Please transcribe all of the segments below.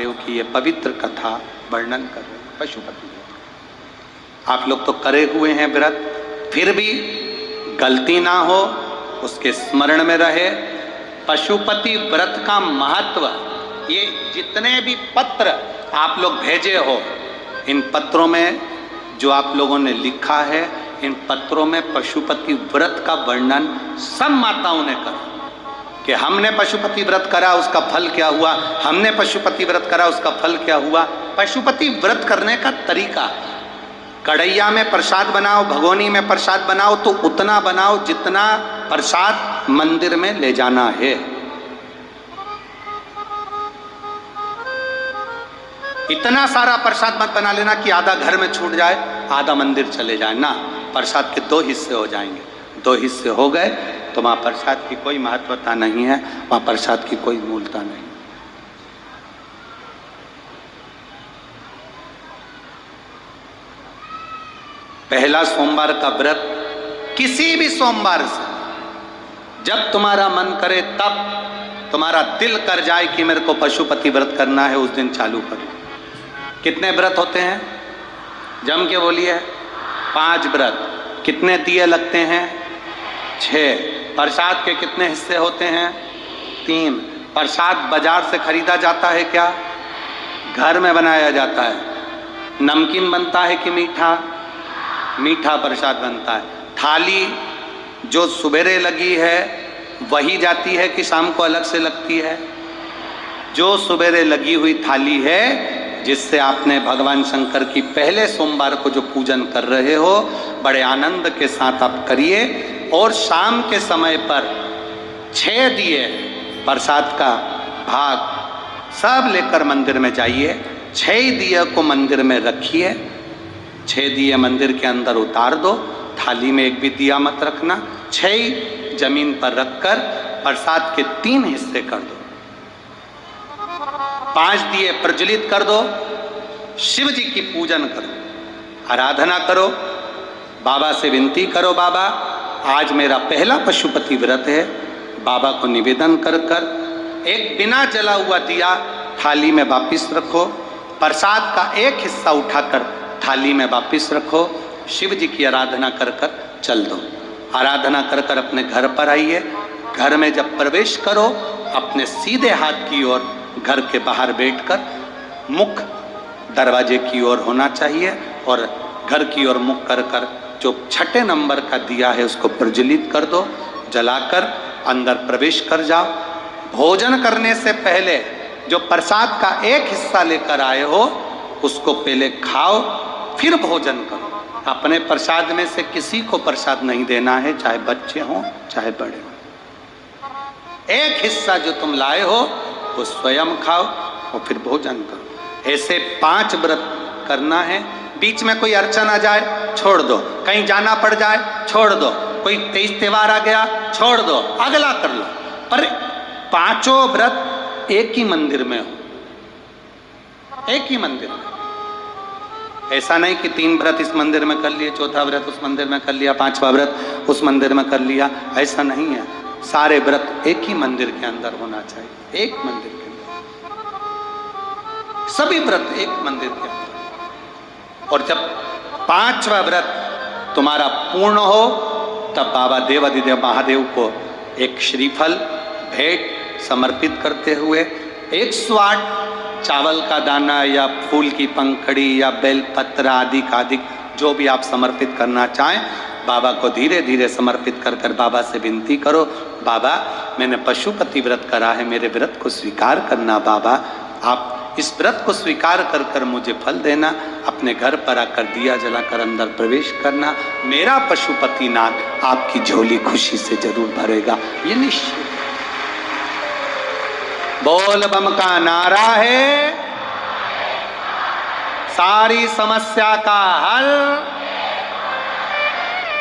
देव की ये पवित्र कथा वर्णन कर रहे हैं। पशुपति आप लोग तो करे हुए हैं व्रत, फिर भी गलती ना हो, उसके स्मरण में रहे। पशुपति व्रत का महत्व, ये जितने भी पत्र आप लोग भेजे हो, इन पत्रों में जो आप लोगों ने लिखा है, इन पत्रों में पशुपति व्रत का वर्णन सब माताओं ने करा कि हमने पशुपति व्रत करा उसका फल क्या हुआ, हमने पशुपति व्रत करा उसका फल क्या हुआ। पशुपति व्रत करने का तरीका, कढ़ैया में प्रसाद बनाओ, भगोनी में प्रसाद बनाओ तो उतना बनाओ जितना प्रसाद मंदिर में ले जाना है। इतना सारा प्रसाद मत बना लेना कि आधा घर में छूट जाए, आधा मंदिर चले जाए ना। प्रसाद के 2 हिस्से हो जाएंगे, 2 हिस्से हो गए तो वहाँ प्रसाद की कोई महत्वता नहीं है, वहाँ प्रसाद की कोई मूलता नहीं। पहला सोमवार का व्रत किसी भी सोमवार से जब तुम्हारा मन करे, तब तुम्हारा दिल कर जाए कि मेरे को पशुपति व्रत करना है, उस दिन चालू करो। कितने व्रत होते हैं? जम के बोलिए। 5 व्रत। कितने दिए लगते हैं? 6। प्रसाद के कितने हिस्से होते हैं? 3। प्रसाद बाजार से खरीदा जाता है क्या? घर में बनाया जाता है। नमकीन बनता है कि मीठा? मीठा प्रसाद बनता है। थाली जो सुबेरे लगी है वही जाती है कि शाम को अलग से लगती है? जो सुबेरे लगी हुई थाली है, जिससे आपने भगवान शंकर की पहले सोमवार को जो पूजन कर रहे हो, बड़े आनंद के साथ आप करिए। और शाम के समय पर 6 दिए प्रसाद का भाग सब लेकर मंदिर में जाइए। 6 दिए को मंदिर में रखिए। 6 दिए मंदिर के अंदर उतार दो, थाली में एक भी दिया मत रखना। 6 जमीन पर रखकर प्रसाद के 3 हिस्से कर दो। 5 दिए प्रज्वलित कर दो। शिव जी की पूजन करो, आराधना करो, बाबा से विनती करो, बाबा आज मेरा पहला पशुपति व्रत है। बाबा को निवेदन कर कर एक बिना जला हुआ दिया थाली में वापिस रखो। प्रसाद का एक हिस्सा उठाकर थाली में वापिस रखो। शिव जी की आराधना कर कर चल दो। आराधना कर कर अपने घर पर आइए। घर में जब प्रवेश करो, अपने सीधे हाथ की ओर घर के बाहर बैठकर मुख दरवाजे की ओर होना चाहिए और घर की ओर मुख कर कर जो 6 नंबर का दिया है उसको प्रज्वलित कर दो। जलाकर अंदर प्रवेश कर जाओ। भोजन करने से पहले जो प्रसाद का एक हिस्सा लेकर आए हो उसको पहले खाओ, फिर भोजन करो। अपने प्रसाद में से किसी को प्रसाद नहीं देना है, चाहे बच्चे हों चाहे बड़े हों। एक हिस्सा जो तुम लाए हो वो स्वयं खाओ और फिर भोजन करो। ऐसे 5 व्रत करना है। बीच में कोई अड़चन आ जाए, छोड़ दो। कहीं जाना पड़ जाए, छोड़ दो। कोई तेज त्योहार आ गया, छोड़ दो, अगला कर लो। पर 5 व्रत एक ही मंदिर में हो, एक ही मंदिर में। ऐसा नहीं कि 3 व्रत इस मंदिर में कर लिए, 4था व्रत उस मंदिर में कर लिया, 5वां व्रत उस मंदिर में कर लिया। ऐसा नहीं है। सारे व्रत एक ही मंदिर के अंदर होना चाहिए, एक मंदिर के अंदर। सभी व्रत एक मंदिर के अंदर। और जब 5वां व्रत तुम्हारा पूर्ण हो, तब बाबा देवाधिदेव महादेव को एक श्रीफल भेंट समर्पित करते हुए 108 चावल का दाना या फूल की पंखड़ी या बेलपत्र आदि का अधिक जो भी आप समर्पित करना चाहें, बाबा को धीरे धीरे समर्पित कर कर बाबा से विनती करो, बाबा मैंने पशुपति व्रत करा है, मेरे व्रत को स्वीकार करना। बाबा आप इस व्रत को स्वीकार कर कर मुझे फल देना। अपने घर पर आकर दिया जलाकर अंदर प्रवेश करना। मेरा पशुपति नाथ आपकी झोली खुशी से जरूर भरेगा, ये निश्चित। बोल बम का नारा है, सारी समस्या का हल।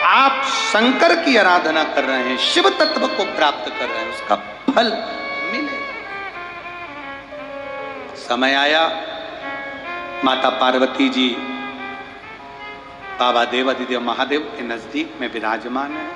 आप शंकर की आराधना कर रहे हैं, शिव तत्व को प्राप्त कर रहे हैं, उसका फल मिलेगा। समय आया, माता पार्वती जी बाबा देवाधिदेव महादेव के नजदीक में विराजमान है।